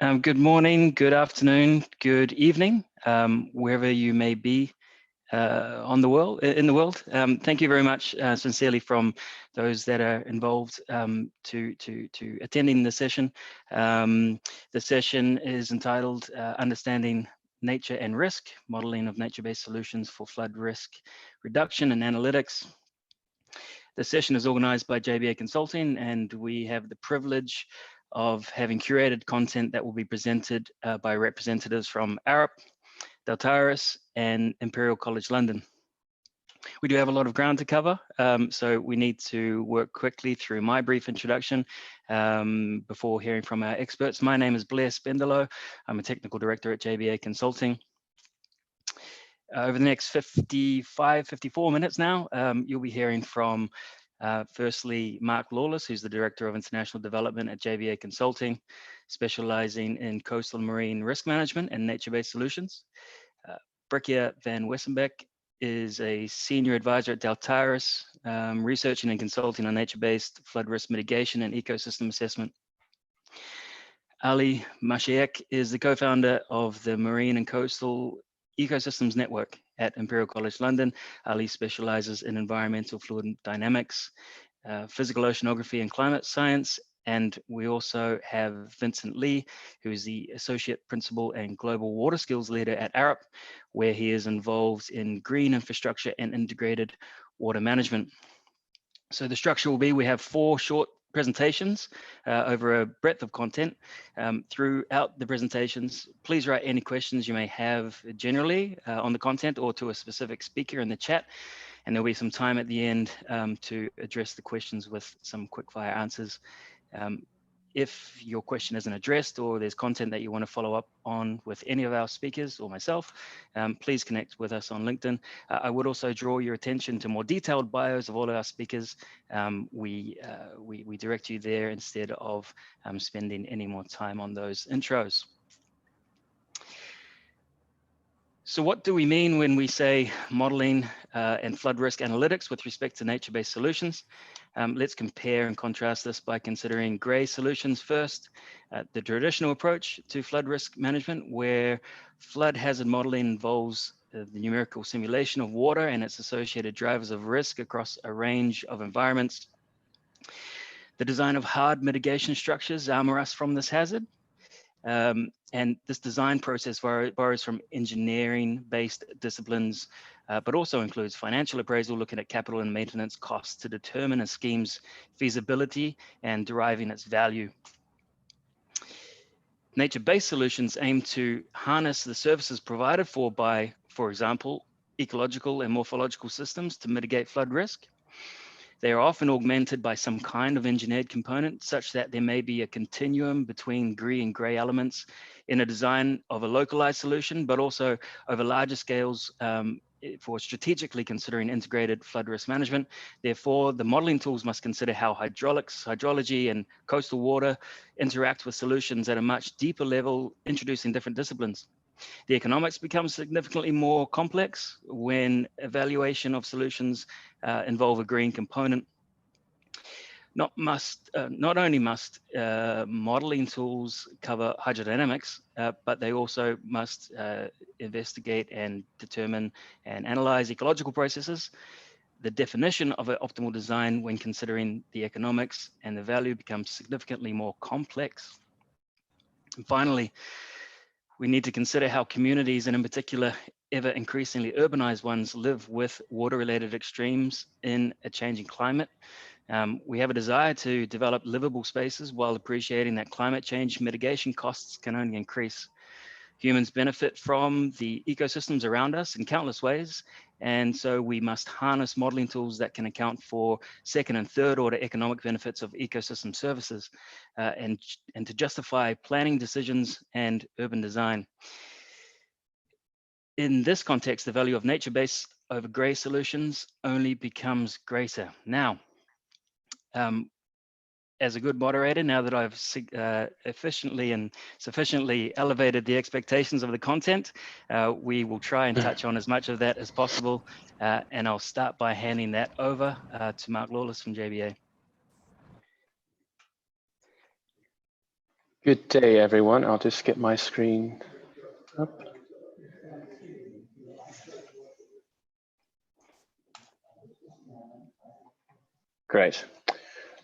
Good morning, good afternoon, good evening, wherever you may be in the world. Thank you very much, sincerely, from those that are involved to attending the session. The session is entitled Understanding Nature and Risk, Modeling of Nature-Based Solutions for Flood Risk Reduction and Analytics. The session is organized by JBA Consulting, and we have the privilege of having curated content that will be presented by representatives from Arup, Deltaris, and Imperial College London. We do have a lot of ground to cover, so we need to work quickly through my brief introduction before hearing from our experts. My name is Blair Spendelow. I'm a technical director at JBA Consulting. Over the next 54 minutes now, you'll be hearing from firstly, Mark Lawless, who's the Director of International Development at JBA Consulting, specializing in coastal and marine risk management and nature-based solutions. Brickia van Wessenbeck is a Senior Advisor at Deltaris, researching and consulting on nature-based flood risk mitigation and ecosystem assessment. Ali Mashiek is the co-founder of the Marine and Coastal Ecosystems Network at Imperial College London. Ali specializes in environmental fluid dynamics, physical oceanography and climate science. And we also have Vincent Lee, who is the Associate Principal and Global Water Skills Leader at Arup, where he is involved in green infrastructure and integrated water management. So the structure will be, we have 4 short presentations over a breadth of content. Throughout the presentations, please write any questions you may have generally on the content or to a specific speaker in the chat, and there'll be some time at the end to address the questions with some quick fire answers. If your question isn't addressed or there's content that you want to follow up on with any of our speakers or myself, please connect with us on LinkedIn. I would also draw your attention to more detailed bios of all of our speakers. We direct you there instead of spending any more time on those intros. So what do we mean when we say modeling and flood risk analytics with respect to nature-based solutions? Let's compare and contrast this by considering grey solutions first. The traditional approach to flood risk management, where flood hazard modeling involves the numerical simulation of water and its associated drivers of risk across a range of environments. The design of hard mitigation structures armor us from this hazard. And this design process borrows from engineering-based disciplines, but also includes financial appraisal, looking at capital and maintenance costs to determine a scheme's feasibility and deriving its value. Nature-based solutions aim to harness the services provided by, for example, ecological and morphological systems to mitigate flood risk. They are often augmented by some kind of engineered component, such that there may be a continuum between green and grey elements in a design of a localized solution, but also over larger scales for strategically considering integrated flood risk management. Therefore, the modeling tools must consider how hydraulics, hydrology, and coastal water interact with solutions at a much deeper level, introducing different disciplines. The economics becomes significantly more complex when evaluation of solutions involve a green component. Not only must modeling tools cover hydrodynamics, but they also must investigate and determine and analyze ecological processes. The definition of an optimal design when considering the economics and the value becomes significantly more complex. And finally, we need to consider how communities, and in particular, ever increasingly urbanized ones, live with water-related extremes in a changing climate. We have a desire to develop livable spaces while appreciating that climate change mitigation costs can only increase. Humans benefit from the ecosystems around us in countless ways, and so we must harness modeling tools that can account for second and third order economic benefits of ecosystem services and to justify planning decisions and urban design. In this context, the value of nature-based over grey solutions only becomes greater. Now, as a good moderator, now that I've efficiently and sufficiently elevated the expectations of the content, we will try and touch on as much of that as possible. And I'll start by handing that over to Mark Lawless from JBA. Good day, everyone. I'll just get my screen up. Great.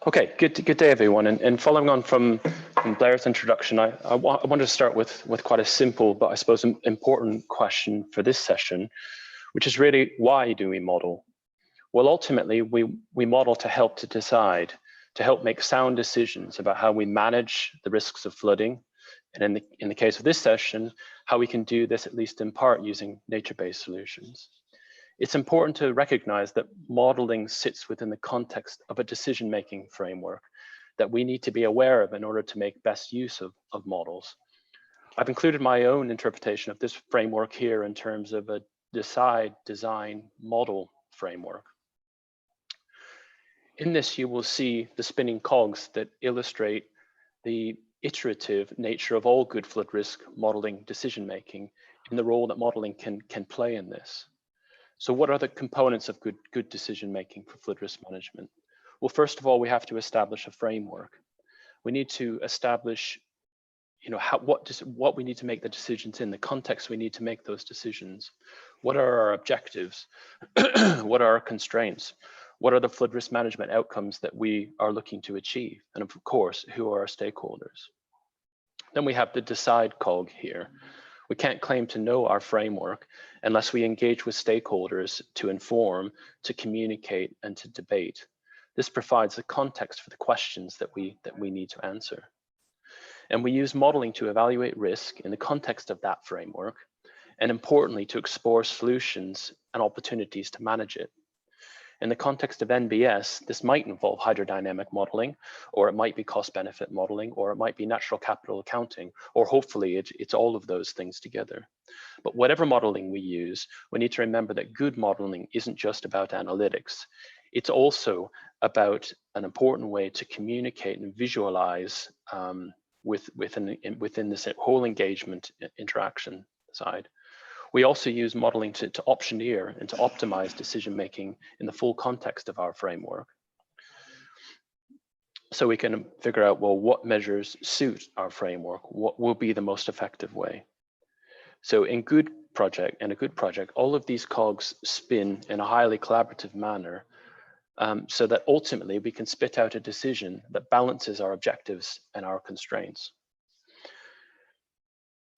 Okay, good day, everyone. And following on from Blair's introduction, I wanted to start with quite a simple, but I suppose important question for this session, which is really, why do we model? Well, ultimately, we model to help to decide, to help make sound decisions about how we manage the risks of flooding. And in the case of this session, how we can do this, at least in part, using nature-based solutions. It's important to recognize that modeling sits within the context of a decision-making framework that we need to be aware of in order to make best use of models. I've included my own interpretation of this framework here in terms of a decide, design, model framework. In this, you will see the spinning cogs that illustrate the iterative nature of all good flood risk modeling decision-making and the role that modeling can play in this. So what are the components of good decision-making for flood risk management? Well, first of all, we have to establish a framework. We need to establish, what we need to make the decisions in, the context we need to make those decisions. What are our objectives? What are our constraints? What are the flood risk management outcomes that we are looking to achieve? And of course, who are our stakeholders? Then we have the decide cog here. We can't claim to know our framework unless we engage with stakeholders to inform, to communicate, and to debate. This provides the context for the questions that we need to answer. And we use modeling to evaluate risk in the context of that framework, and importantly, to explore solutions and opportunities to manage it. In the context of NBS, this might involve hydrodynamic modeling, or it might be cost-benefit modeling, or it might be natural capital accounting, or hopefully it's all of those things together. But whatever modeling we use, we need to remember that good modeling isn't just about analytics. It's also about an important way to communicate and visualize within this whole engagement interaction side. We also use modeling to optioneer and to optimize decision-making in the full context of our framework. So we can figure out, well, what measures suit our framework? What will be the most effective way? So in a good project, all of these cogs spin in a highly collaborative manner so that ultimately we can spit out a decision that balances our objectives and our constraints.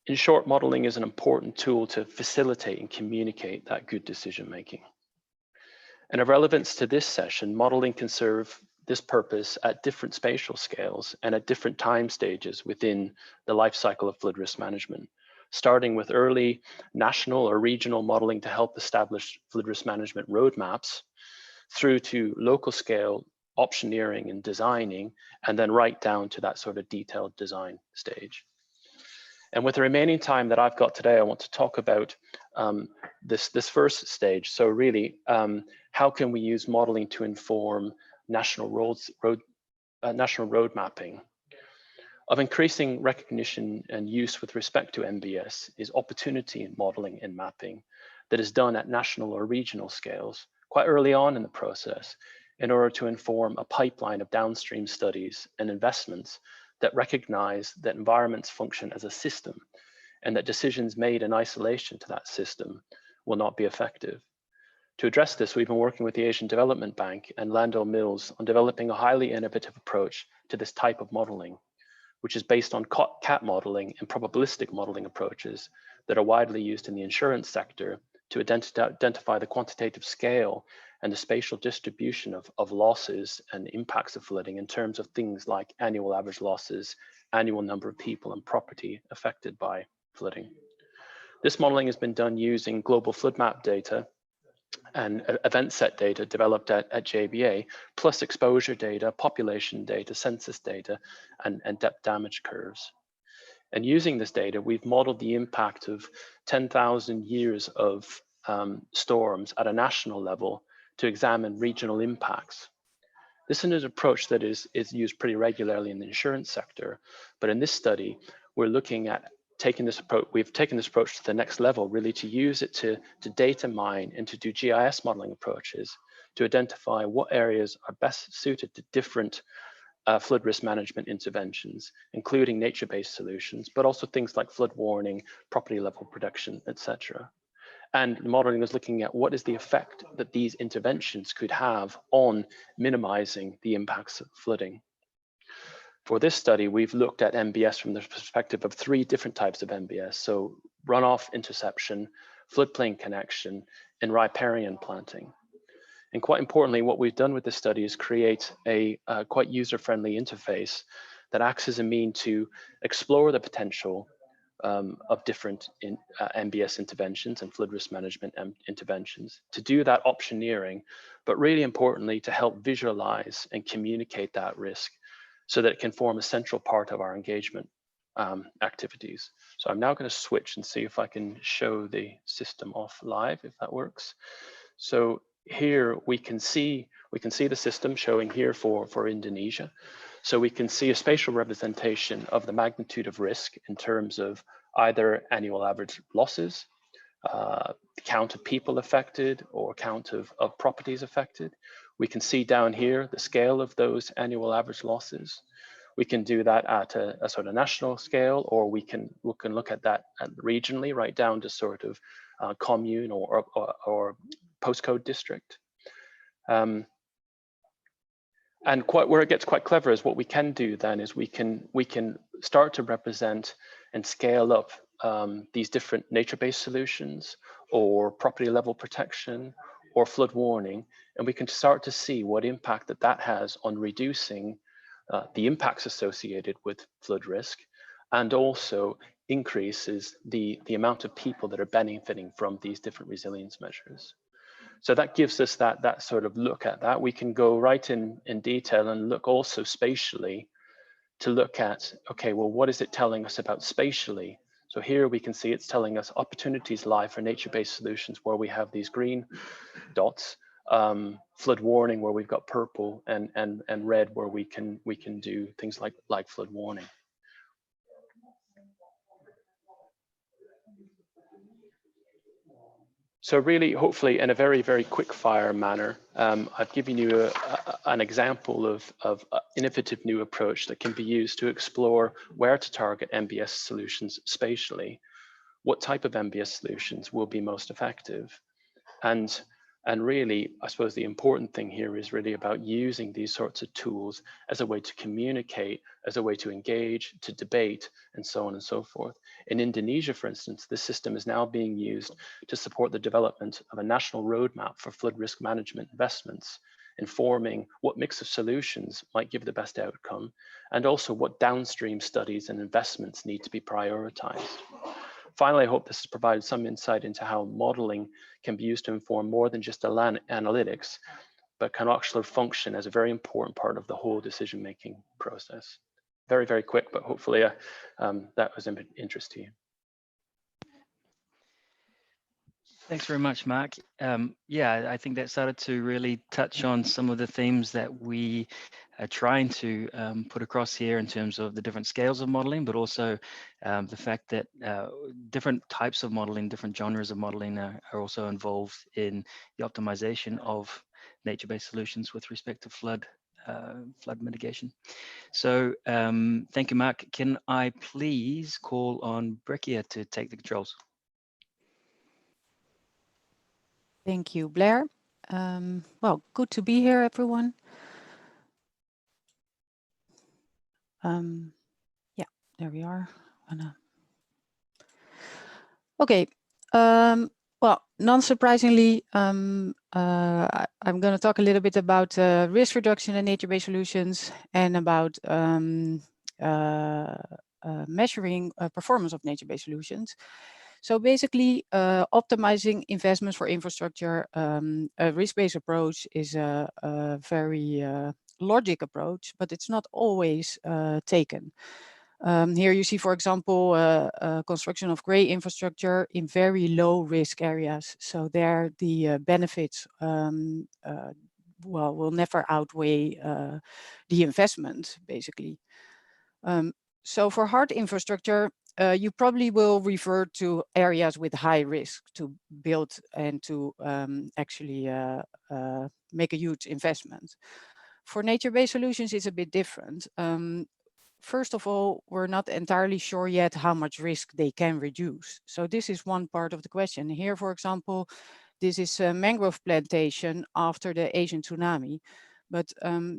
In short, modeling is an important tool to facilitate and communicate that good decision-making. And of relevance to this session, modeling can serve this purpose at different spatial scales and at different time stages within the life cycle of flood risk management, starting with early national or regional modeling to help establish flood risk management roadmaps, through to local scale optioneering and designing, and then right down to that sort of detailed design stage. And with the remaining time that I've got today, I want to talk about this first stage. So really, how can we use modeling to inform national road mapping? Of increasing recognition and use with respect to NBS is opportunity modeling and mapping that is done at national or regional scales quite early on in the process in order to inform a pipeline of downstream studies and investments that recognize that environments function as a system and that decisions made in isolation to that system will not be effective. To address this, we've been working with the Asian Development Bank and Landau Mills on developing a highly innovative approach to this type of modeling, which is based on CAT modeling and probabilistic modeling approaches that are widely used in the insurance sector to identify the quantitative scale and the spatial distribution of losses and impacts of flooding in terms of things like annual average losses, annual number of people and property affected by flooding. This modeling has been done using global flood map data and event set data developed at JBA, plus exposure data, population data, census data, and depth damage curves. And using this data, we've modeled the impact of 10,000 years of storms at a national level to examine regional impacts. This is an approach that is used pretty regularly in the insurance sector, but in this study, we're looking at taking this approach. We've taken this approach to the next level, really, to use it to data mine and to do GIS modeling approaches to identify what areas are best suited to different flood risk management interventions, including nature-based solutions, but also things like flood warning, property level protection, etc. And the modeling is looking at what is the effect that these interventions could have on minimizing the impacts of flooding. For this study, we've looked at MBS from the perspective of 3 different types of MBS. So runoff interception, floodplain connection, and riparian planting. And quite importantly, what we've done with this study is create a quite user-friendly interface that acts as a mean to explore the potential of different MBS interventions and flood risk management interventions, to do that optioneering, but really importantly, to help visualize and communicate that risk so that it can form a central part of our engagement activities. So I'm now going to switch and see if I can show the system off live, if that works. So here we can see the system showing here for Indonesia. So we can see a spatial representation of the magnitude of risk in terms of either annual average losses, count of people affected, or count of properties affected. We can see down here the scale of those annual average losses. We can do that at a sort of national scale, or we can look at that regionally, right down to sort of commune or postcode district. And where it gets quite clever is what we can do then is we can start to represent and scale up these different nature-based solutions, or property level protection, or flood warning, and we can start to see what impact that has on reducing the impacts associated with flood risk, and also increases the amount of people that are benefiting from these different resilience measures. So that gives us that sort of look at that. We can go right in detail and look also spatially to look at, okay, well, what is it telling us about spatially? So here we can see it's telling us opportunities lie for nature-based solutions where we have these green dots, flood warning where we've got purple, and red where we can do things like flood warning. So really, hopefully, in a very, very quick fire manner, I've given you an example of innovative new approach that can be used to explore where to target MBS solutions spatially, what type of MBS solutions will be most effective. And really, I suppose the important thing here is really about using these sorts of tools as a way to communicate, as a way to engage, to debate, and so on and so forth. In Indonesia, for instance, this system is now being used to support the development of a national roadmap for flood risk management investments, informing what mix of solutions might give the best outcome, and also what downstream studies and investments need to be prioritized. Finally, I hope this has provided some insight into how modeling can be used to inform more than just analytics, but can actually function as a very important part of the whole decision-making process. Very, very quick, but hopefully that was of interest to you. Thanks very much, Mark. Yeah, I think that started to really touch on some of the themes that we are trying to put across here in terms of the different scales of modeling, but also the fact that different types of modeling, different genres of modeling are also involved in the optimization of nature-based solutions with respect to flood mitigation. So thank you, Mark. Can I please call on Breccia to take the controls? Thank you, Blair. Well, good to be here, everyone. Yeah, there we are. Okay. Well, non-surprisingly, I'm going to talk a little bit about risk reduction and nature-based solutions, and about measuring performance of nature-based solutions. So basically, optimizing investments for infrastructure, a risk-based approach is a very logic approach, but it's not always taken. Here you see, for example, construction of gray infrastructure in very low risk areas. So there the benefits will never outweigh the investment, basically. So for hard infrastructure, you probably will refer to areas with high risk to build and to actually make a huge investment. For nature-based solutions, it's a bit different. First of all, we're not entirely sure yet how much risk they can reduce. So this is one part of the question. Here, for example, this is a mangrove plantation after the Asian tsunami. But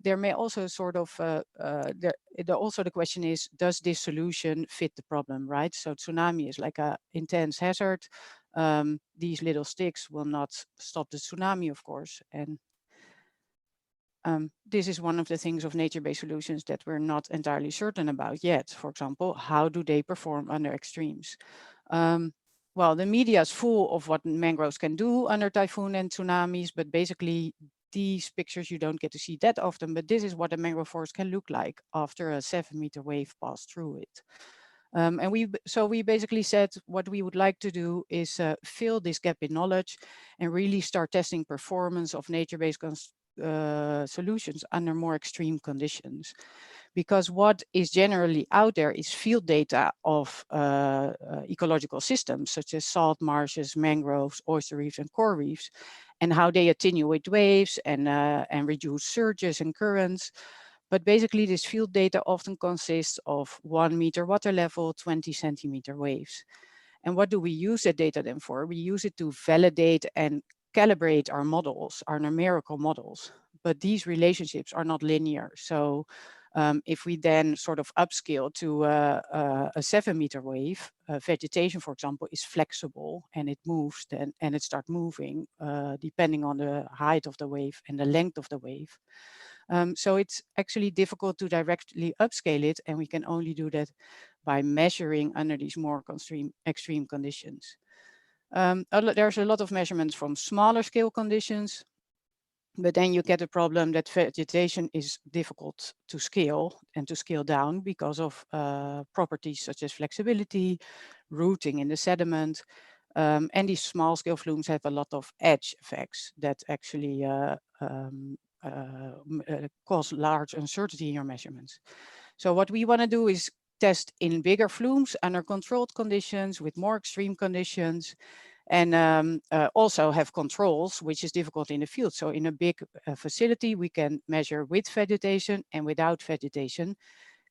there may also sort of, also the question is, does this solution fit the problem, right? So tsunami is like an intense hazard. These little sticks will not stop the tsunami, of course. And this is one of the things of nature-based solutions that we're not entirely certain about yet. For example, how do they perform under extremes? Well, the media is full of what mangroves can do under typhoon and tsunamis, but basically these pictures you don't get to see that often, but this is what a mangrove forest can look like after a 7-meter wave passed through it. And we basically said what we would like to do is fill this gap in knowledge and really start testing performance of nature-based solutions under more extreme conditions. Because what is generally out there is field data of ecological systems, such as salt marshes, mangroves, oyster reefs, and coral reefs, and how they attenuate waves and reduce surges and currents. But basically, this field data often consists of 1 meter water level, 20 centimeter waves. And what do we use that data then for? We use it to validate and calibrate our models, our numerical models. But these relationships are not linear. So if we then sort of upscale to a 7-meter wave, vegetation, for example, is flexible and it moves then, and it starts moving depending on the height of the wave and the length of the wave. So it's actually difficult to directly upscale it, and we can only do that by measuring under these more extreme conditions. There's a lot of measurements from smaller scale conditions, but then you get a problem that vegetation is difficult to scale and to scale down because of properties such as flexibility, rooting in the sediment, and these small scale flumes have a lot of edge effects that actually cause large uncertainty in your measurements. So what we want to do is test in bigger flumes under controlled conditions with more extreme conditions, and also have controls, which is difficult in the field. So in a big facility, we can measure with vegetation and without vegetation,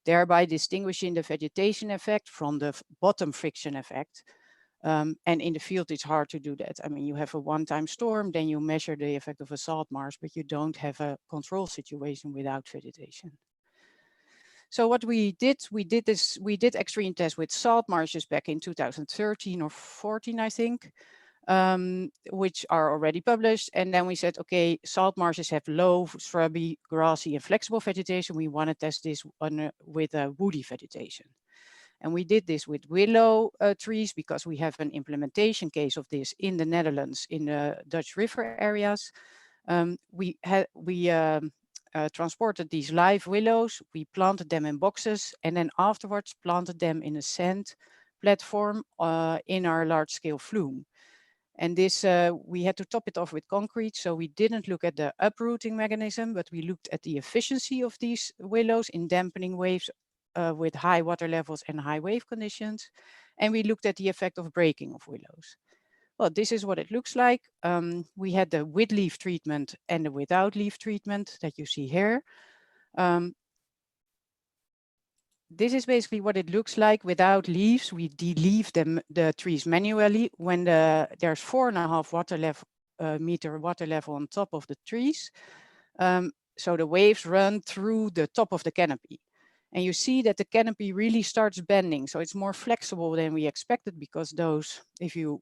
thereby distinguishing the vegetation effect from the bottom friction effect. And in the field, it's hard to do that. I mean, you have a one-time storm, then you measure the effect of a salt marsh, but you don't have a control situation without vegetation. So what we did extreme tests with salt marshes back in 2013 or 14, I think, which are already published. And then we said, okay, salt marshes have low, shrubby, grassy, and flexible vegetation. We want to test this with a woody vegetation. And we did this with willow trees because we have an implementation case of this in the Netherlands in the Dutch river areas. We transported these live willows, we planted them in boxes, and then afterwards planted them in a sand platform in our large scale flume. And this, we had to top it off with concrete. So we didn't look at the uprooting mechanism, but we looked at the efficiency of these willows in dampening waves with high water levels and high wave conditions. And we looked at the effect of breaking of willows. Well, this is what it looks like. We had the with leaf treatment and the without leaf treatment that you see here. This is basically what it looks like without leaves. We de-leaf the trees manually when there's 4.5 meter water level on top of the trees. So the waves run through the top of the canopy. And you see that the canopy really starts bending. So it's more flexible than we expected because those, if you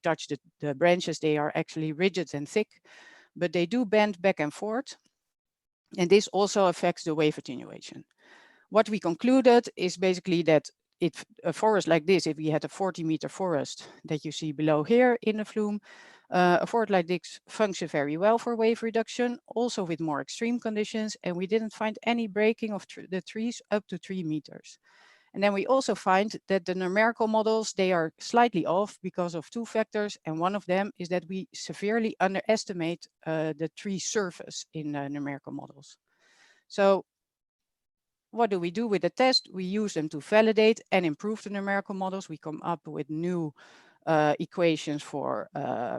touch the branches, they are actually rigid and thick, but they do bend back and forth. And this also affects the wave attenuation. What we concluded is basically that a forest like this, if we had a 40-meter forest that you see below here in the flume, a forest like this functions very well for wave reduction, also with more extreme conditions, and we didn't find any breaking of the trees up to 3 meters. And then we also find that the numerical models, they are slightly off because of 2 factors, and one of them is that we severely underestimate the tree surface in numerical models. So what do we do with the test? We use them to validate and improve the numerical models. We come up with new equations for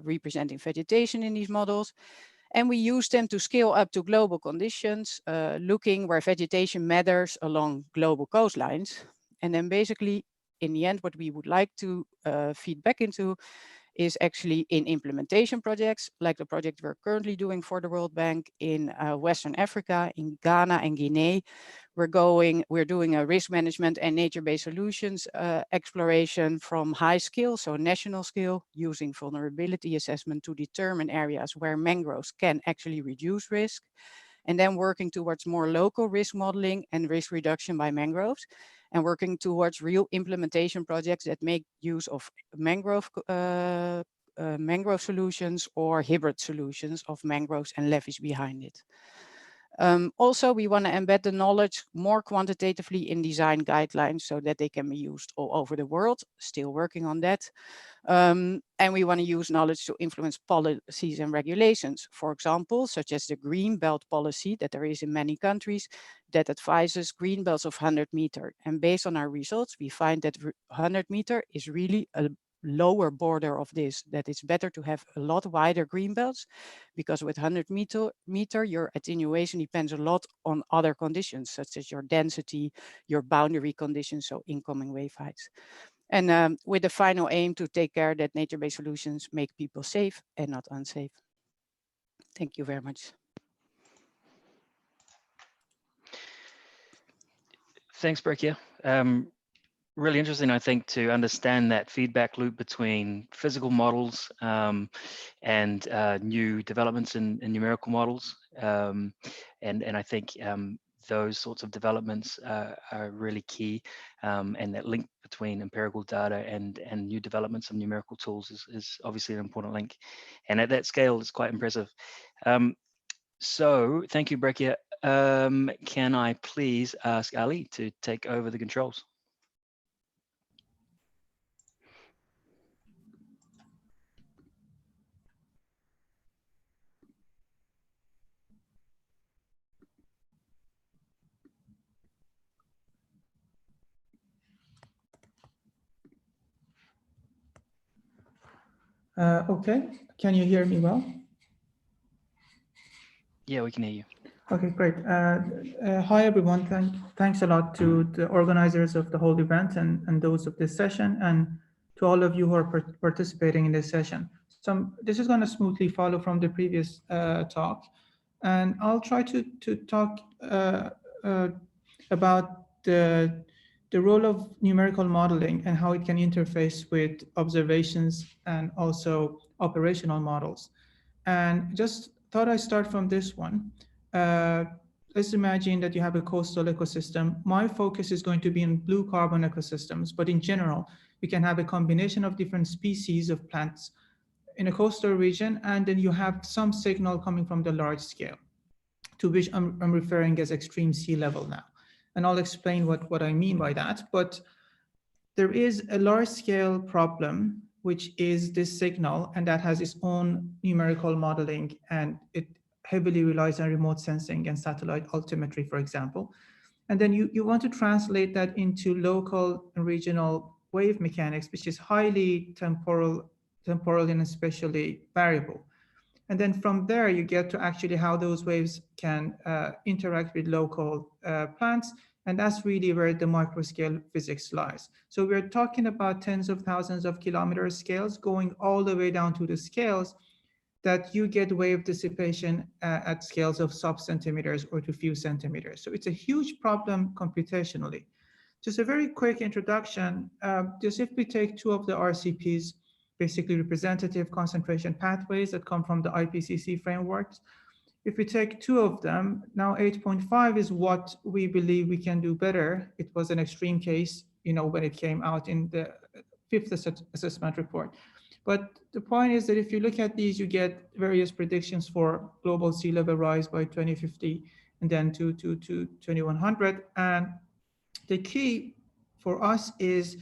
representing vegetation in these models. And we use them to scale up to global conditions, looking where vegetation matters along global coastlines. And then basically, in the end, what we would like to feed back into is actually in implementation projects, like the project we're currently doing for the World Bank in Western Africa, in Ghana and Guinea. We're doing a risk management and nature-based solutions exploration from high scale, so national scale, using vulnerability assessment to determine areas where mangroves can actually reduce risk, and then working towards more local risk modeling and risk reduction by mangroves, and working towards real implementation projects that make use of mangrove solutions or hybrid solutions of mangroves and levees behind it. Also, we want to embed the knowledge more quantitatively in design guidelines so that they can be used all over the world, still working on that. And we want to use knowledge to influence policies and regulations, for example, such as the green belt policy that there is in many countries that advises green belts of 100 meter. And based on our results, we find that 100 meter is really a lower border of this, that it's better to have a lot wider green belts, because with 100 meter, your attenuation depends a lot on other conditions, such as your density, your boundary conditions, so incoming wave heights. And with the final aim to take care that nature-based solutions make people safe and not unsafe. Thank you very much. Thanks, Brekje. Really interesting, I think, to understand that feedback loop between physical models and new developments in numerical models. And I think those sorts of developments are really key, and that link between empirical data and new developments of numerical tools is obviously an important link. And at that scale, it's quite impressive. So thank you, Brekje. Can I please ask Ali to take over the controls? Okay, can you hear me well? Yeah, we can hear you. Okay, great. Hi, everyone. Thanks a lot to the organizers of the whole event and those of this session, and to all of you who are participating in this session. So this is going to smoothly follow from the previous talk, and I'll try to talk about the role of numerical modeling and how it can interface with observations and also operational models. And just thought I'd start from this one. Let's imagine that you have a coastal ecosystem. My focus is going to be in blue carbon ecosystems, but in general, we can have a combination of different species of plants in a coastal region, and then you have some signal coming from the large scale, to which I'm referring as extreme sea level now. And I'll explain what I mean by that. But there is a large scale problem, which is this signal, and that has its own numerical modeling, and it heavily relies on remote sensing and satellite altimetry, for example. And then you want to translate that into local and regional wave mechanics, which is highly temporal and especially variable. And then from there, you get to actually how those waves can interact with local plants. And that's really where the microscale physics lies. So we're talking about tens of thousands of kilometer scales, going all the way down to the scales that you get wave dissipation at scales of sub-centimeters or to few centimeters. So it's a huge problem computationally. Just a very quick introduction. Just if we take two of the RCPs, basically representative concentration pathways that come from the IPCC frameworks. If we take two of them, now 8.5 is what we believe we can do better. It was an extreme case, when it came out in the fifth assessment report. But the point is that if you look at these, you get various predictions for global sea level rise by 2050 and then to 2100. And the key for us is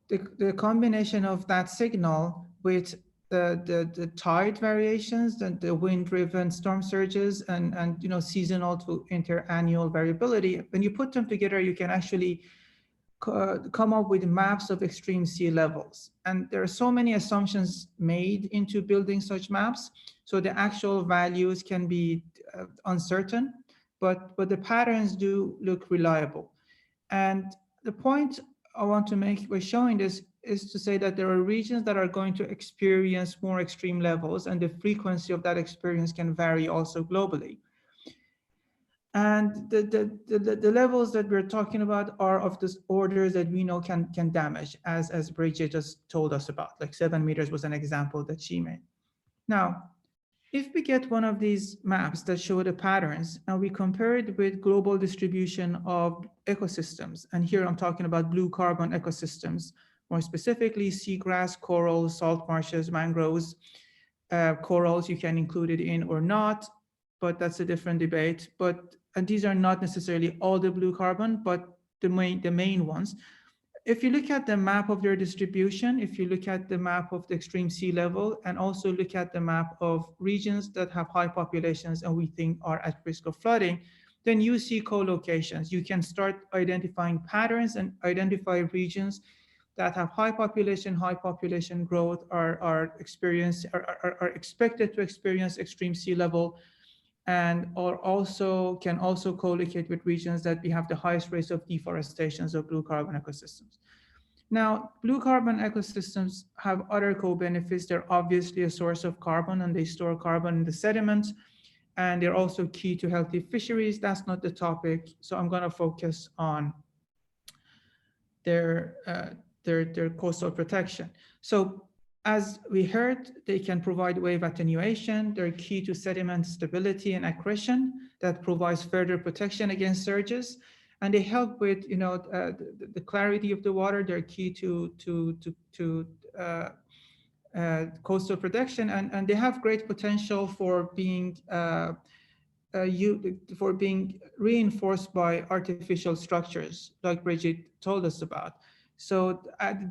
the combination of that signal with the tide variations, the wind-driven storm surges, and seasonal to interannual variability. When you put them together, you can actually come up with maps of extreme sea levels. And there are so many assumptions made into building such maps. So the actual values can be uncertain, but the patterns do look reliable. And the point I want to make by showing this is to say that there are regions that are going to experience more extreme levels, and the frequency of that experience can vary also globally. And the levels that we're talking about are of this orders that we know can damage, as Bridget just told us about, like 7 meters was an example that she made. Now, if we get one of these maps that show the patterns and we compare it with global distribution of ecosystems, and here I'm talking about blue carbon ecosystems, more specifically seagrass, corals, salt marshes, mangroves, corals you can include it in or not, but that's a different debate. And these are not necessarily all the blue carbon, but the main ones. If you look at the map of their distribution, if you look at the map of the extreme sea level, and also look at the map of regions that have high populations and we think are at risk of flooding, then you see co-locations. You can start identifying patterns and identify regions that have high population growth, are expected to experience extreme sea level, and can also co-locate with regions that we have the highest rates of deforestations of blue carbon ecosystems. Now, blue carbon ecosystems have other co-benefits. They're obviously a source of carbon, and they store carbon in the sediments, and they're also key to healthy fisheries. That's not the topic, so I'm going to focus on their coastal protection. So as we heard, they can provide wave attenuation. They're key to sediment stability and accretion that provides further protection against surges. And they help with the clarity of the water. They're key to coastal protection, and they have great potential for being reinforced by artificial structures, like Bridget told us about. So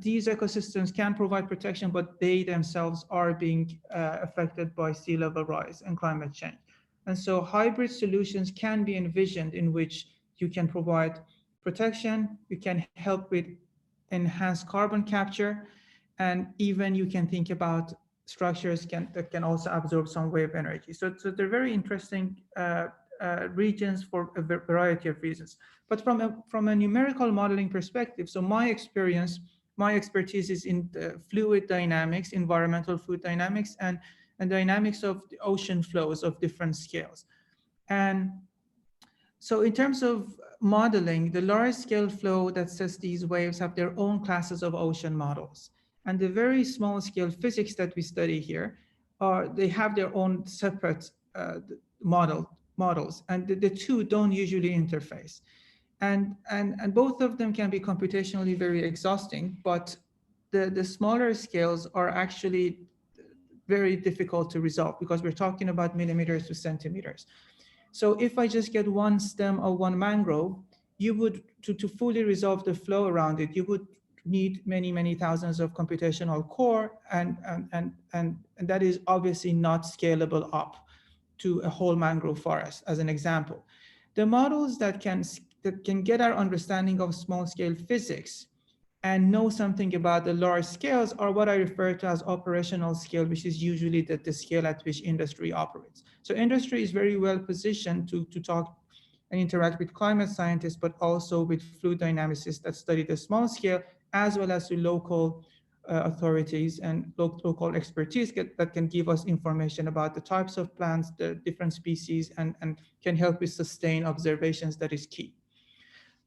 these ecosystems can provide protection, but they themselves are being affected by sea level rise and climate change. And so hybrid solutions can be envisioned in which you can provide protection, you can help with enhanced carbon capture, and even you can think about structures that can also absorb some wave energy. So they're very interesting regions for a variety of reasons. But from a numerical modeling perspective, so my expertise is in fluid dynamics, environmental fluid dynamics, and dynamics of the ocean flows of different scales. And so in terms of modeling, the large scale flow that says these waves have their own classes of ocean models. And the very small scale physics that we study here, they have their own separate models, and the two don't usually interface. And both of them can be computationally very exhausting, but the smaller scales are actually very difficult to resolve because we're talking about millimeters to centimeters. So if I just get one stem of one mangrove, you would, to fully resolve the flow around it, you would need many thousands of computational core, and that is obviously not scalable up to a whole mangrove forest, as an example. The models that can get our understanding of small scale physics and know something about the large scales are what I refer to as operational scale, which is usually the scale at which industry operates. So industry is very well positioned to talk and interact with climate scientists, but also with fluid dynamicists that study the small scale, as well as to local authorities and local expertise that can give us information about the types of plants, the different species, and can help with sustained observations that is key.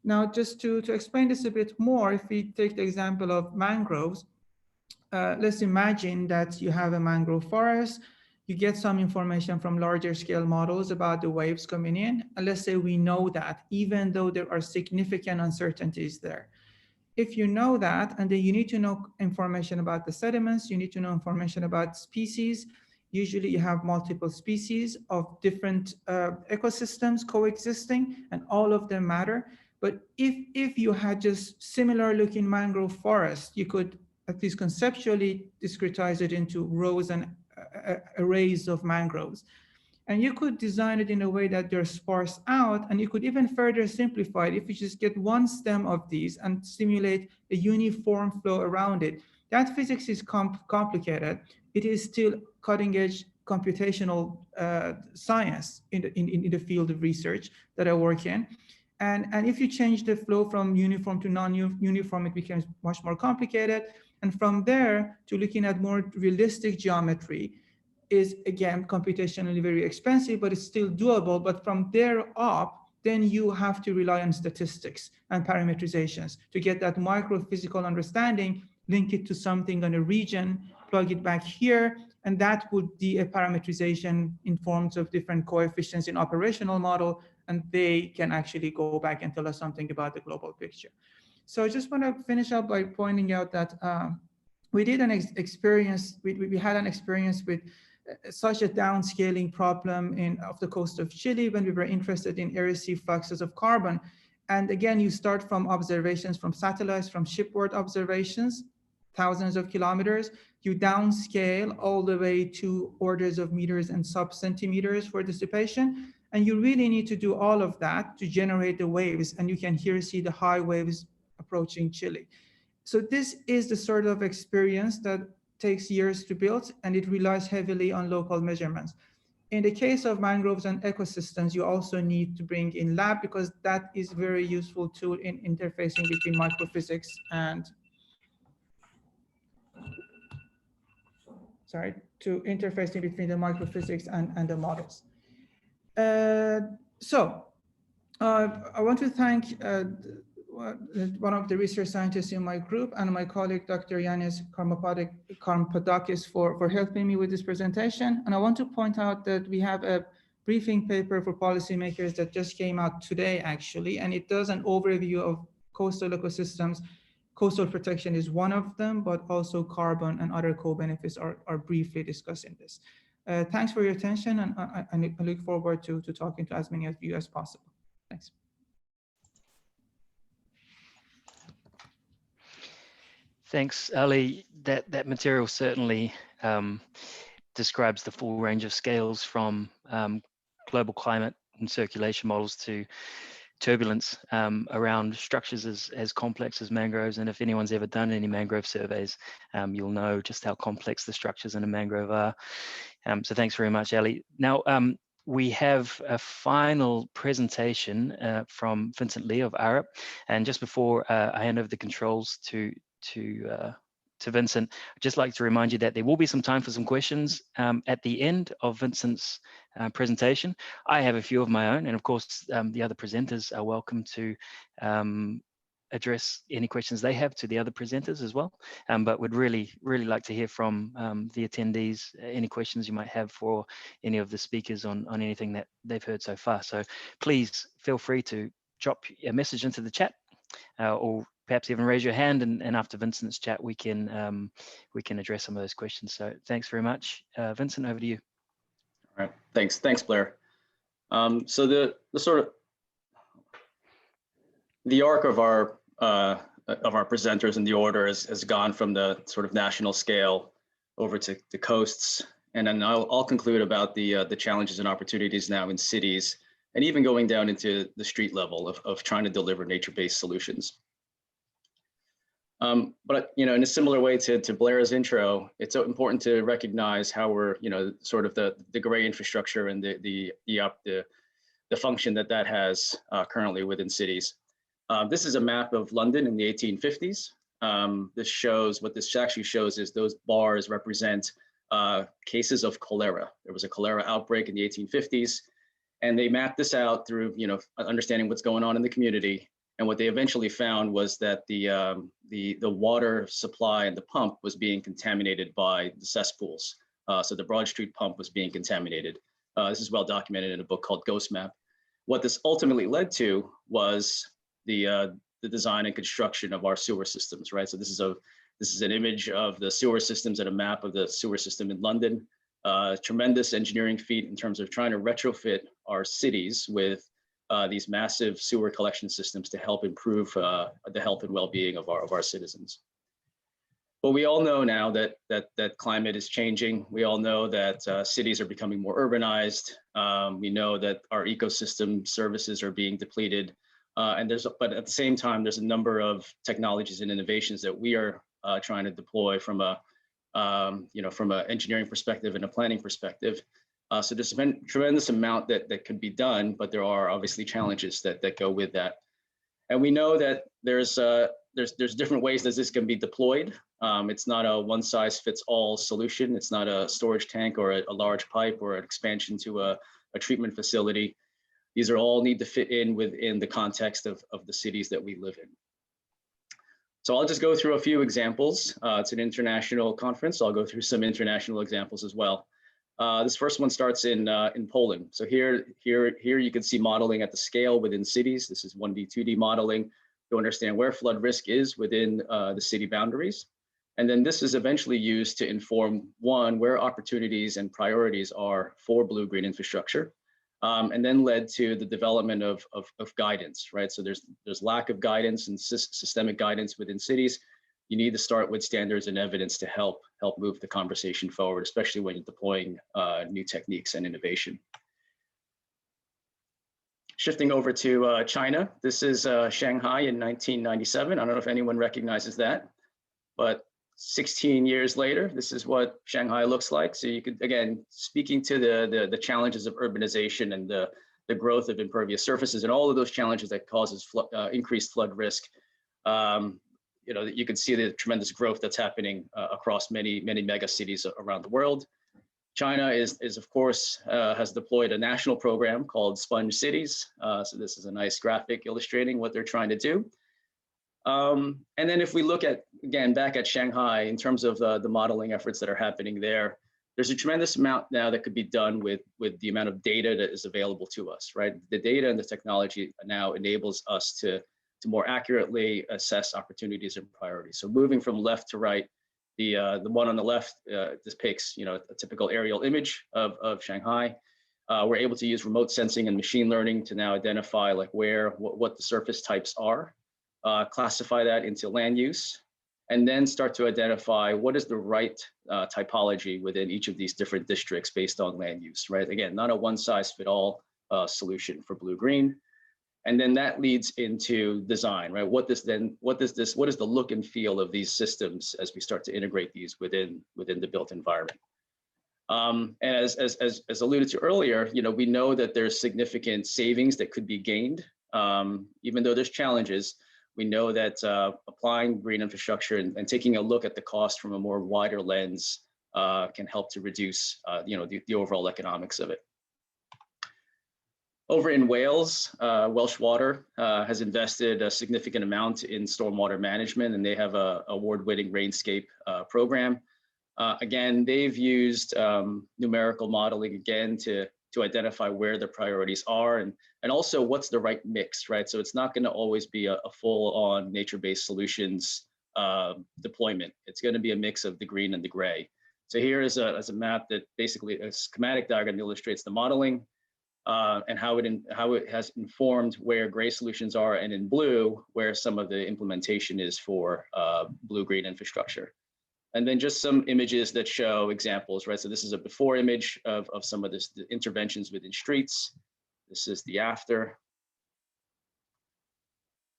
Now, just to explain this a bit more, if we take the example of mangroves, let's imagine that you have a mangrove forest, you get some information from larger scale models about the waves coming in, and let's say we know that, even though there are significant uncertainties there. If you know that, and then you need to know information about the sediments, you need to know information about species. Usually you have multiple species of different ecosystems coexisting, and all of them matter. But if you had just similar looking mangrove forest, you could at least conceptually discretize it into rows and arrays of mangroves. And you could design it in a way that they're sparse out, and you could even further simplify it if you just get one stem of these and simulate a uniform flow around it. That physics is complicated. It is still cutting edge computational science in the field of research that I work in. And if you change the flow from uniform to non-uniform, it becomes much more complicated. And from there to looking at more realistic geometry is, again, computationally very expensive, but it's still doable. But from there up, then you have to rely on statistics and parameterisations to get that micro-physical understanding, link it to something on a region, plug it back here, and that would be a parameterization in forms of different coefficients in operational model, and they can actually go back and tell us something about the global picture. So I just want to finish up by pointing out that we did an experience, we had an experience with such a downscaling problem off the coast of Chile when we were interested in air sea fluxes of carbon. And again, you start from observations from satellites, from shipboard observations, thousands of kilometers. You downscale all the way to orders of meters and sub-centimeters for dissipation. And you really need to do all of that to generate the waves. And you can here see the high waves approaching Chile. So this is the sort of experience that takes years to build, and it relies heavily on local measurements. In the case of mangroves and ecosystems, you also need to bring in lab, because that is a very useful tool in interfacing between microphysics and interfacing between the microphysics and the models. I want to thank one of the research scientists in my group and my colleague, Dr. Yanis Karmpadakis, for helping me with this presentation. And I want to point out that we have a briefing paper for policymakers that just came out today, actually, and it does an overview of coastal ecosystems. Coastal protection is one of them, but also carbon and other co-benefits are briefly discussed in this. Thanks for your attention, and I look forward to talking to as many of you as possible. Thanks. Thanks, Ali. That material certainly describes the full range of scales from global climate and circulation models to turbulence around structures as complex as mangroves. And if anyone's ever done any mangrove surveys, you'll know just how complex the structures in a mangrove are. So thanks very much, Ali. Now, we have a final presentation from Vincent Lee of Arup. And just before I hand over the controls to Vincent, I'd just like to remind you that there will be some time for some questions at the end of Vincent's presentation. I have a few of my own, and of course, the other presenters are welcome to address any questions they have to the other presenters as well. But would really like to hear from the attendees, any questions you might have for any of the speakers on anything that they've heard so far. So please feel free to drop a message into the chat or perhaps even raise your hand, and after Vincent's chat, we can address some of those questions. So thanks very much. Vincent, over to you. All right, thanks Blair. So the arc of our presenters in the order has gone from the sort of national scale over to the coasts, and then I'll conclude about the challenges and opportunities now in cities, and even going down into the street level of trying to deliver nature-based solutions. But in a similar way to Blair's intro, it's so important to recognize how we're sort of the gray infrastructure and the function that has currently within cities. This is a map of London in the 1850s. What this actually shows is those bars represent cases of cholera. There was a cholera outbreak in the 1850s, and they mapped this out through understanding what's going on in the community. And what they eventually found was that the water supply and the pump was being contaminated by the cesspools. So the Broad Street pump was being contaminated. This is well documented in a book called Ghost Map. What this ultimately led to was the design and construction of our sewer systems, right? So this is an image of the sewer systems and a map of the sewer system in London. Tremendous engineering feat in terms of trying to retrofit our cities with these massive sewer collection systems to help improve the health and well-being of our citizens. But we all know now that climate is changing. We all know that cities are becoming more urbanized. We know that our ecosystem services are being depleted. But at the same time, there's a number of technologies and innovations that we are trying to deploy from a from an engineering perspective and a planning perspective. So there's a tremendous amount that could be done, but there are obviously challenges that go with that. And we know that there's different ways that this can be deployed. It's not a one-size-fits-all solution. It's not a storage tank or a large pipe or an expansion to a treatment facility. These are all need to fit in within the context of the cities that we live in. So I'll just go through a few examples. It's an international conference, so I'll go through some international examples as well. This first one starts in Poland. So here you can see modeling at the scale within cities. This is 1D, 2D modeling to understand where flood risk is within the city boundaries. And then this is eventually used to inform, one, where opportunities and priorities are for blue-green infrastructure, and then led to the development of guidance, right? So there's lack of guidance and systemic guidance within cities. You need to start with standards and evidence to help move the conversation forward, especially when you're deploying new techniques and innovation. Shifting over to China, this is Shanghai in 1997. I don't know if anyone recognizes that, but 16 years later, this is what Shanghai looks like. So you could, again, speaking to the challenges of urbanization and the growth of impervious surfaces and all of those challenges that causes increased flood risk. You can see the tremendous growth that's happening across many mega cities around the world. China is of course has deployed a national program called Sponge Cities. So this is a nice graphic illustrating what they're trying to do. And then if we look at, again, back at Shanghai in terms of the modeling efforts that are happening there, there's a tremendous amount now that could be done with the amount of data that is available to us, right? The data and the technology now enables us to more accurately assess opportunities and priorities. So moving from left to right, the one on the left depicts, a typical aerial image of Shanghai. We're able to use remote sensing and machine learning to now identify like what the surface types are, classify that into land use, and then start to identify what is the right typology within each of these different districts based on land use, right? Again, not a one-size-fits-all solution for blue-green. And then that leads into design, right? What is the look and feel of these systems as we start to integrate these within the built environment? And as alluded to earlier, we know that there's significant savings that could be gained, even though there's challenges. We know that applying green infrastructure and taking a look at the cost from a more wider lens can help to reduce, the overall economics of it. Over in Wales, Welsh Water has invested a significant amount in stormwater management, and they have an award-winning Rainscape program. Again, they've used numerical modeling again to identify where the priorities are and also what's the right mix, right? So it's not going to always be a full-on nature-based solutions deployment. It's going to be a mix of the green and the gray. So here is a map that basically a schematic diagram that illustrates the modeling and how it has informed where gray solutions are, and in blue where some of the implementation is for blue-green infrastructure. And then just some images that show examples, right? So this is a before image of some of the interventions within streets. This is the after.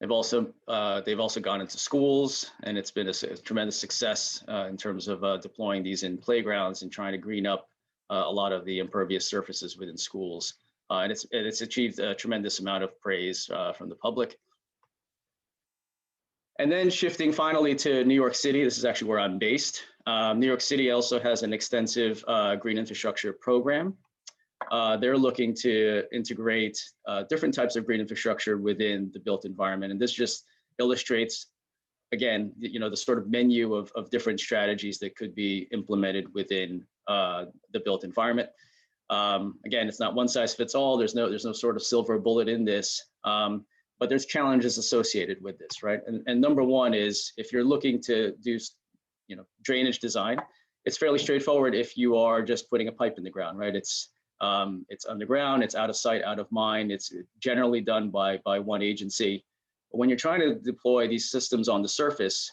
They've also gone into schools, and it's been a tremendous success in terms of deploying these in playgrounds and trying to green up a lot of the impervious surfaces within schools. And it's achieved a tremendous amount of praise from the public. And then shifting finally to New York City, this is actually where I'm based. New York City also has an extensive green infrastructure program. They're looking to integrate different types of green infrastructure within the built environment. And this just illustrates, again, the sort of menu of different strategies that could be implemented within the built environment. Again, it's not one size fits all. There's no sort of silver bullet in this. But there's challenges associated with this, right? And number one is if you're looking to do, drainage design, it's fairly straightforward if you are just putting a pipe in the ground, right? It's underground, it's out of sight, out of mind. It's generally done by one agency. But when you're trying to deploy these systems on the surface,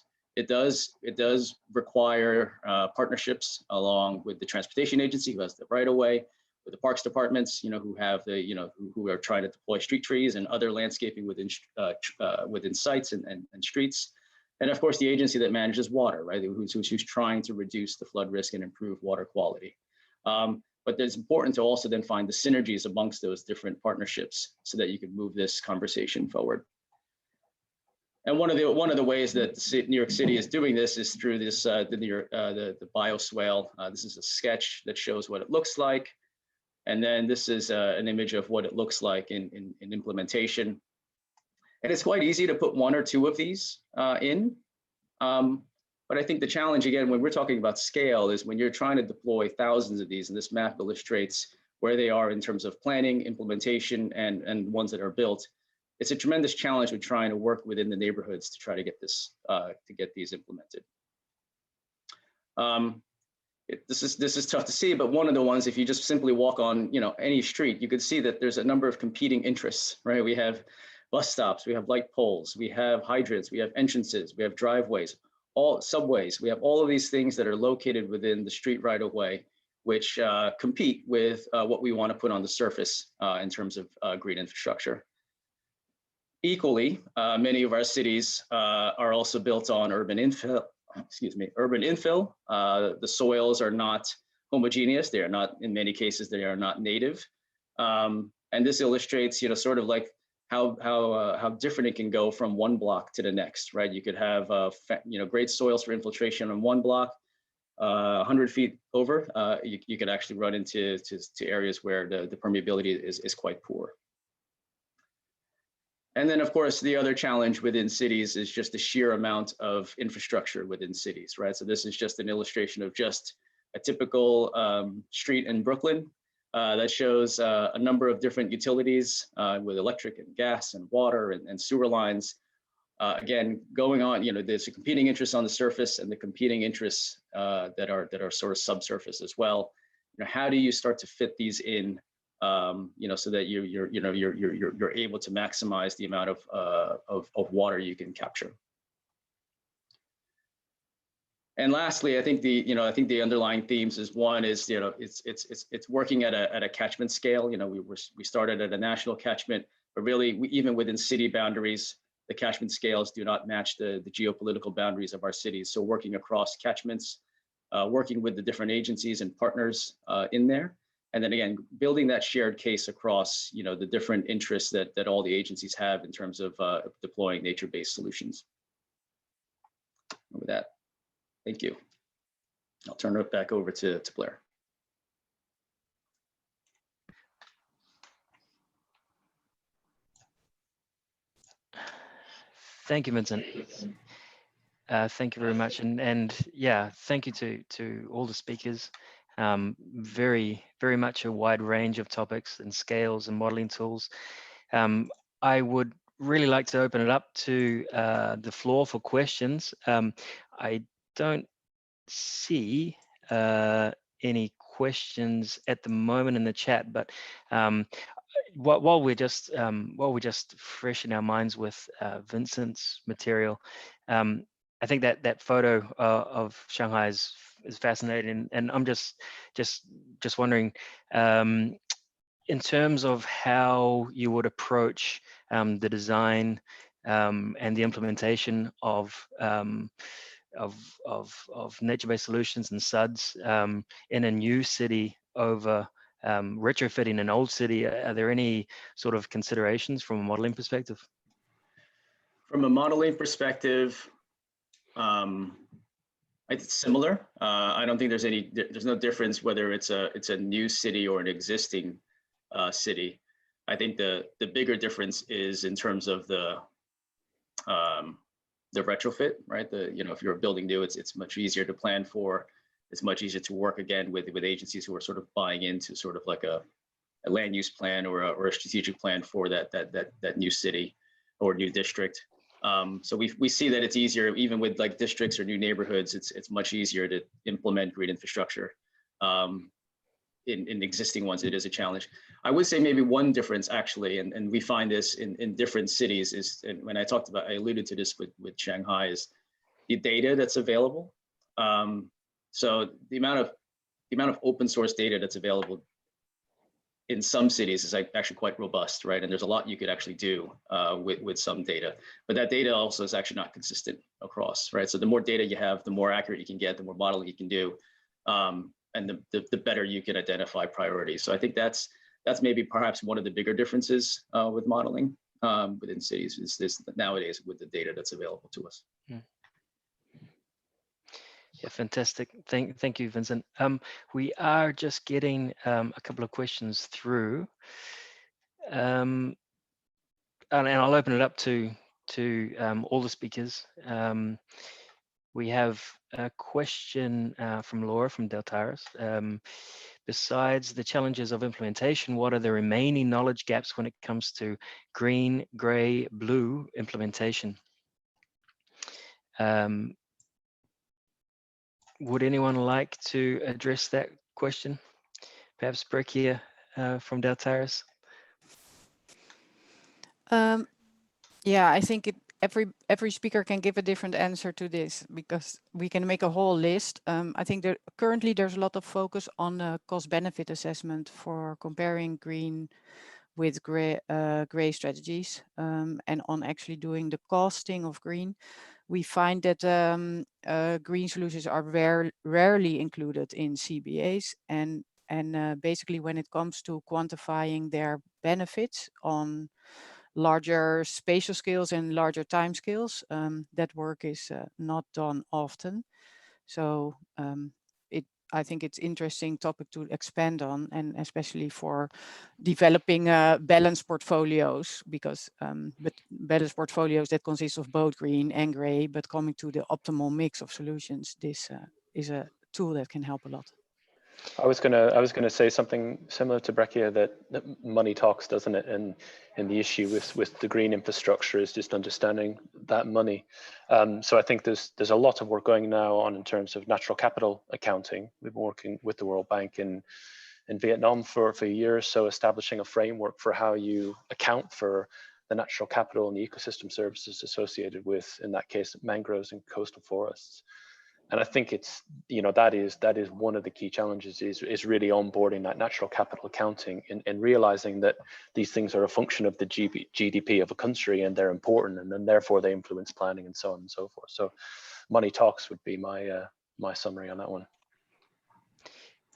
It does require partnerships along with the transportation agency, who has the right of way, with the parks departments, who have the, who are trying to deploy street trees and other landscaping within sites and streets. And of course, the agency that manages water, right, who's trying to reduce the flood risk and improve water quality. But it's important to also then find the synergies amongst those different partnerships so that you can move this conversation forward. And one of the ways that New York City is doing this is through this the bioswale. This is a sketch that shows what it looks like, and then this is an image of what it looks like in implementation. And it's quite easy to put one or two of these in. But I think the challenge, again, when we're talking about scale, is when you're trying to deploy thousands of these, and this map illustrates where they are in terms of planning, implementation, and ones that are built. It's a tremendous challenge with trying to work within the neighborhoods to try to get this, to get these implemented. This is tough to see, but one of the ones, if you just simply walk on, any street, you could see that there's a number of competing interests, right? We have bus stops, we have light poles, we have hydrants, we have entrances, we have driveways, all subways. We have all of these things that are located within the street right of way, which compete with what we want to put on the surface in terms of green infrastructure. Equally, many of our cities are also built on urban infill. The soils are not homogeneous. They are not, in many cases, they are not native. And this illustrates, sort of like how different it can go from one block to the next, right? You could have, great soils for infiltration on one block. 100 feet over, you could actually run into areas where the permeability is quite poor. And then, of course, the other challenge within cities is just the sheer amount of infrastructure within cities, right? So this is just an illustration of just a typical street in Brooklyn that shows a number of different utilities with electric and gas and water and sewer lines. Again, going on, there's a competing interest on the surface and the competing interests that are sort of subsurface as well. How do you start to fit these in? So that you're able to maximize the amount of water you can capture. And lastly, I think the underlying themes is one is it's working at a catchment scale. We started at a national catchment, but really even within city boundaries, the catchment scales do not match the geopolitical boundaries of our cities. So working across catchments, working with the different agencies and partners in there. And then again, building that shared case across, the different interests that all the agencies have in terms of deploying nature-based solutions. And with that, thank you. I'll turn it back over to Blair. Thank you, Vincent. Thank you very much, and yeah, thank you to all the speakers. Very much a wide range of topics and scales and modeling tools. I would really like to open it up to the floor for questions. I don't see any questions at the moment in the chat, but while we're just fresh in our minds with Vincent's material, I think that photo of Shanghai is fascinating, and I'm just wondering, in terms of how you would approach the design and the implementation of nature-based solutions and SUDs in a new city over retrofitting an old city. Are there any sort of considerations from a modeling perspective? From a modeling perspective, it's similar. I don't think there's no difference whether it's a new city or an existing city. I think the bigger difference is in terms of the retrofit, right? If you're building new, it's much easier to plan for. It's much easier to work again with agencies who are sort of buying into sort of like a land use plan or a strategic plan for that new city or new district. So we see that it's easier, even with like districts or new neighborhoods, it's much easier to implement green infrastructure. In existing ones, it is a challenge. I would say maybe one difference actually, and we find this in different cities, is, and when I alluded to this with Shanghai, is data that's available. So the amount of open source data that's available in some cities is actually quite robust, right? And there's a lot you could actually do with some data, but that data also is actually not consistent across, right? So the more data you have, the more accurate you can get, the more modeling you can do, and the better you can identify priorities. So I think that's maybe perhaps one of the bigger differences with modeling within cities is this nowadays with the data that's available to us. Yeah, fantastic. Thank you, Vincent. We are just getting a couple of questions through, and I'll open it up to all the speakers. We have a question from Laura from Deltaris. Besides the challenges of implementation, what are the remaining knowledge gaps when it comes to green, gray, blue implementation? Would anyone like to address that question? Perhaps Breccia from Deltaris. Yeah, I think every speaker can give a different answer to this, because we can make a whole list. I think that currently there's a lot of focus on cost-benefit assessment for comparing green with gray strategies, and on actually doing the costing of green. We find that green solutions are rarely included in CBAs, and basically when it comes to quantifying their benefits on larger spatial scales and larger time scales, that work is not done often. So I think it's interesting topic to expand on, and especially for developing balanced portfolios, because but balanced portfolios that consist of both green and gray, but coming to the optimal mix of solutions, this is a tool that can help a lot. I was gonna say something similar to Breccia, that money talks, doesn't it? And the issue with the green infrastructure is just understanding that money. So I think there's a lot of work going now on in terms of natural capital accounting. We've been working with the World Bank in Vietnam for a year or so, establishing a framework for how you account for the natural capital and the ecosystem services associated with, in that case, mangroves and coastal forests. And I think it's, that is one of the key challenges is really onboarding that natural capital accounting and realizing that these things are a function of the GDP of a country, and they're important, and then therefore they influence planning and so on and so forth. So money talks would be my summary on that one.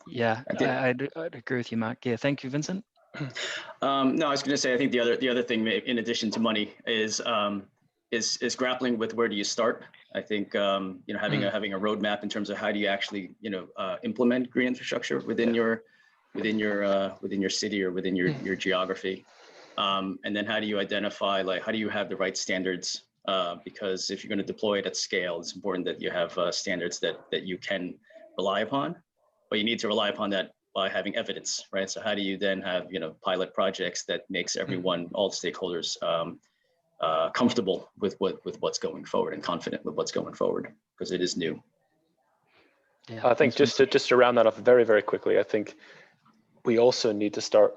Yeah, I'd agree with you, Mark. Yeah, thank you, Vincent. No, I was going to say, I think the other thing, in addition to money, is grappling with where do you start. I think having a roadmap in terms of how do you actually implement green infrastructure within your city or within your geography, and then how do you identify, like, how do you have the right standards, because if you're going to deploy it at scale, it's important that you have standards that you can rely upon, but you need to rely upon that by having evidence, right? So how do you then have pilot projects that makes everyone, all stakeholders, comfortable with what's going forward and confident with what's going forward, because it is new. Yeah, I think just to round that off very, very quickly, I think we also need to start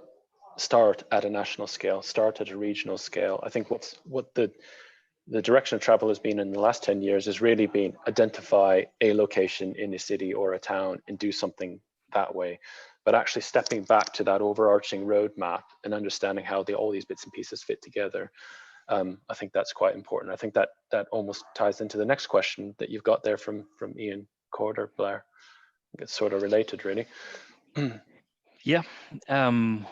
at a national scale, start at a regional scale. I think what the direction of travel has been in the last 10 years has really been identify a location in a city or a town and do something that way. But actually stepping back to that overarching roadmap and understanding how all these bits and pieces fit together. I think that's quite important. I think that almost ties into the next question that you've got there from Ian Corder, Blair. It's sort of related, really. Yeah, and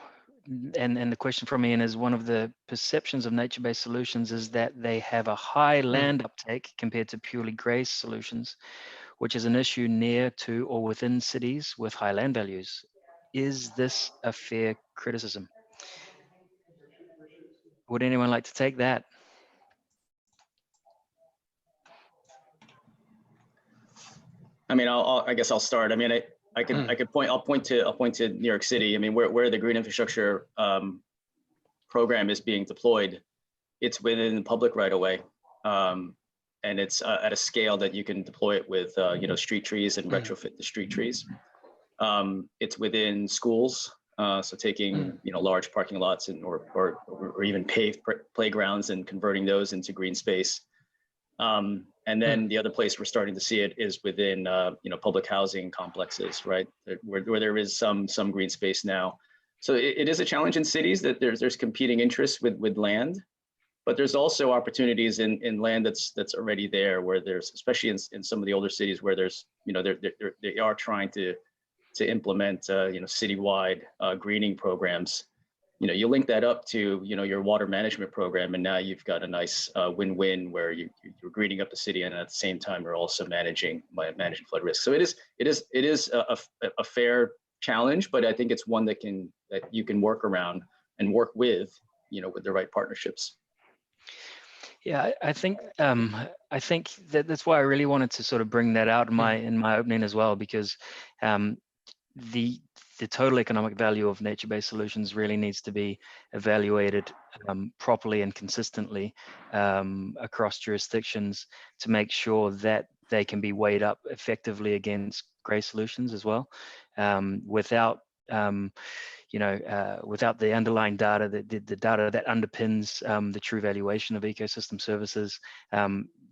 the question from Ian is, one of the perceptions of nature-based solutions is that they have a high land uptake compared to purely gray solutions, which is an issue near to or within cities with high land values. Is this a fair criticism? Would anyone like to take that? I mean, I guess I'll start. I mean, I'll point to New York City. I mean, where the green infrastructure program is being deployed, it's within the public right of way, and it's at a scale that you can deploy it with street trees and retrofit the street trees. It's within schools, so taking large parking lots and or even paved playgrounds and converting those into green space. And then the other place we're starting to see it is within public housing complexes, right, where there is some green space now. So it is a challenge in cities that there's competing interests with land, but there's also opportunities in land that's already there, where there's, especially in some of the older cities, where there's they are trying to implement citywide greening programs. You link that up to your water management program, and now you've got a nice win-win where you're greening up the city, and at the same time you're also managing flood risk. So it is a fair challenge, but I think it's one that you can work around and work with the right partnerships. Yeah, I think that's why I really wanted to sort of bring that out in my opening as well, because the total economic value of nature-based solutions really needs to be evaluated properly and consistently across jurisdictions to make sure that they can be weighed up effectively against grey solutions as well, without without the underlying data, the data that underpins the true valuation of ecosystem services.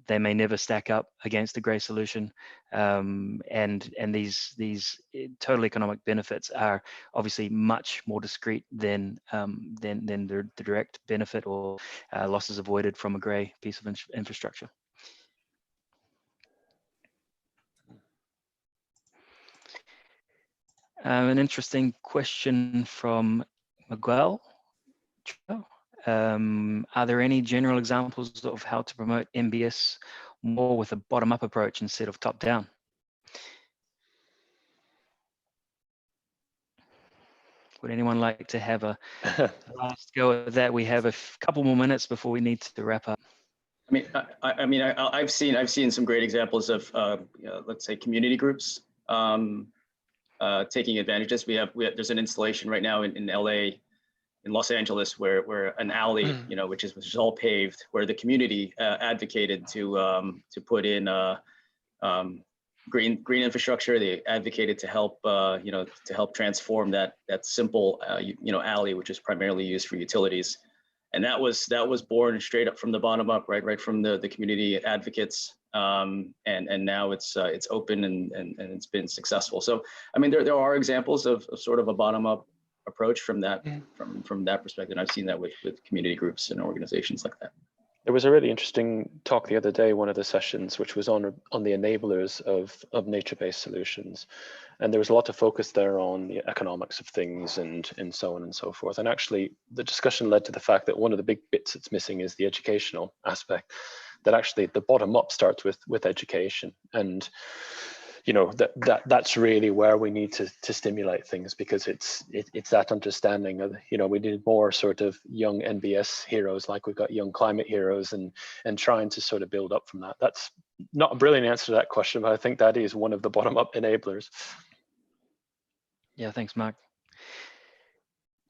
They may never stack up against a grey solution, and these total economic benefits are obviously much more discrete than the direct benefit or losses avoided from a grey piece of infrastructure. An interesting question from Miguel. Are there any general examples of how to promote MBS more with a bottom-up approach instead of top-down? Would anyone like to have a last go at that? We have a couple more minutes before we need to wrap up. I've seen some great examples of let's say community groups taking advantage of this. There's an installation right now in LA, in Los Angeles, where an alley, which is all paved, where the community advocated to put in green infrastructure. They advocated to help transform that simple alley, which is primarily used for utilities, and that was born straight up from the bottom up, right from the community advocates, and now it's open and it's been successful. So there are examples of sort of a bottom up approach from that perspective. And I've seen that with community groups and organizations like that. There was a really interesting talk the other day, one of the sessions, which was on the enablers of nature-based solutions, and there was a lot of focus there on the economics of things and so on and so forth. And actually, the discussion led to the fact that one of the big bits that's missing is the educational aspect. That actually the bottom up starts with education, and that's really where we need to stimulate things, because it's that understanding of, we need more sort of young NBS heroes, like we've got young climate heroes, and trying to sort of build up from that. That's not a brilliant answer to that question, but I think that is one of the bottom up enablers. Yeah, thanks, Mark.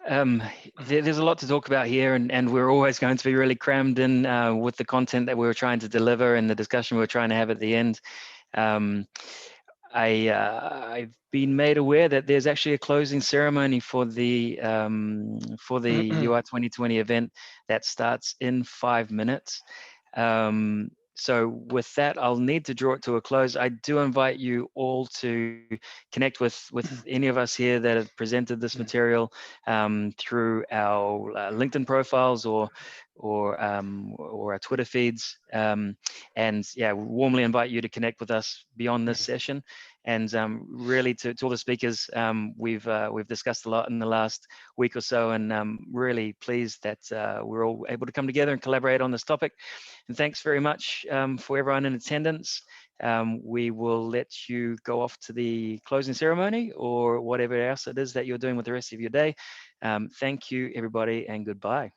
There's a lot to talk about here, and we're always going to be really crammed in with the content that we were trying to deliver and the discussion we were trying to have at the end. I've been made aware that there's actually a closing ceremony for the UI 2020 event that starts in 5 minutes. So with that, I'll need to draw it to a close. I do invite you all to connect with any of us here that have presented this material through our LinkedIn profiles or our Twitter feeds. And yeah, warmly invite you to connect with us beyond this session. And really, to all the speakers, we've discussed a lot in the last week or so, and really pleased that we're all able to come together and collaborate on this topic. And thanks very much for everyone in attendance. We will let you go off to the closing ceremony or whatever else it is that you're doing with the rest of your day. Thank you, everybody, and goodbye.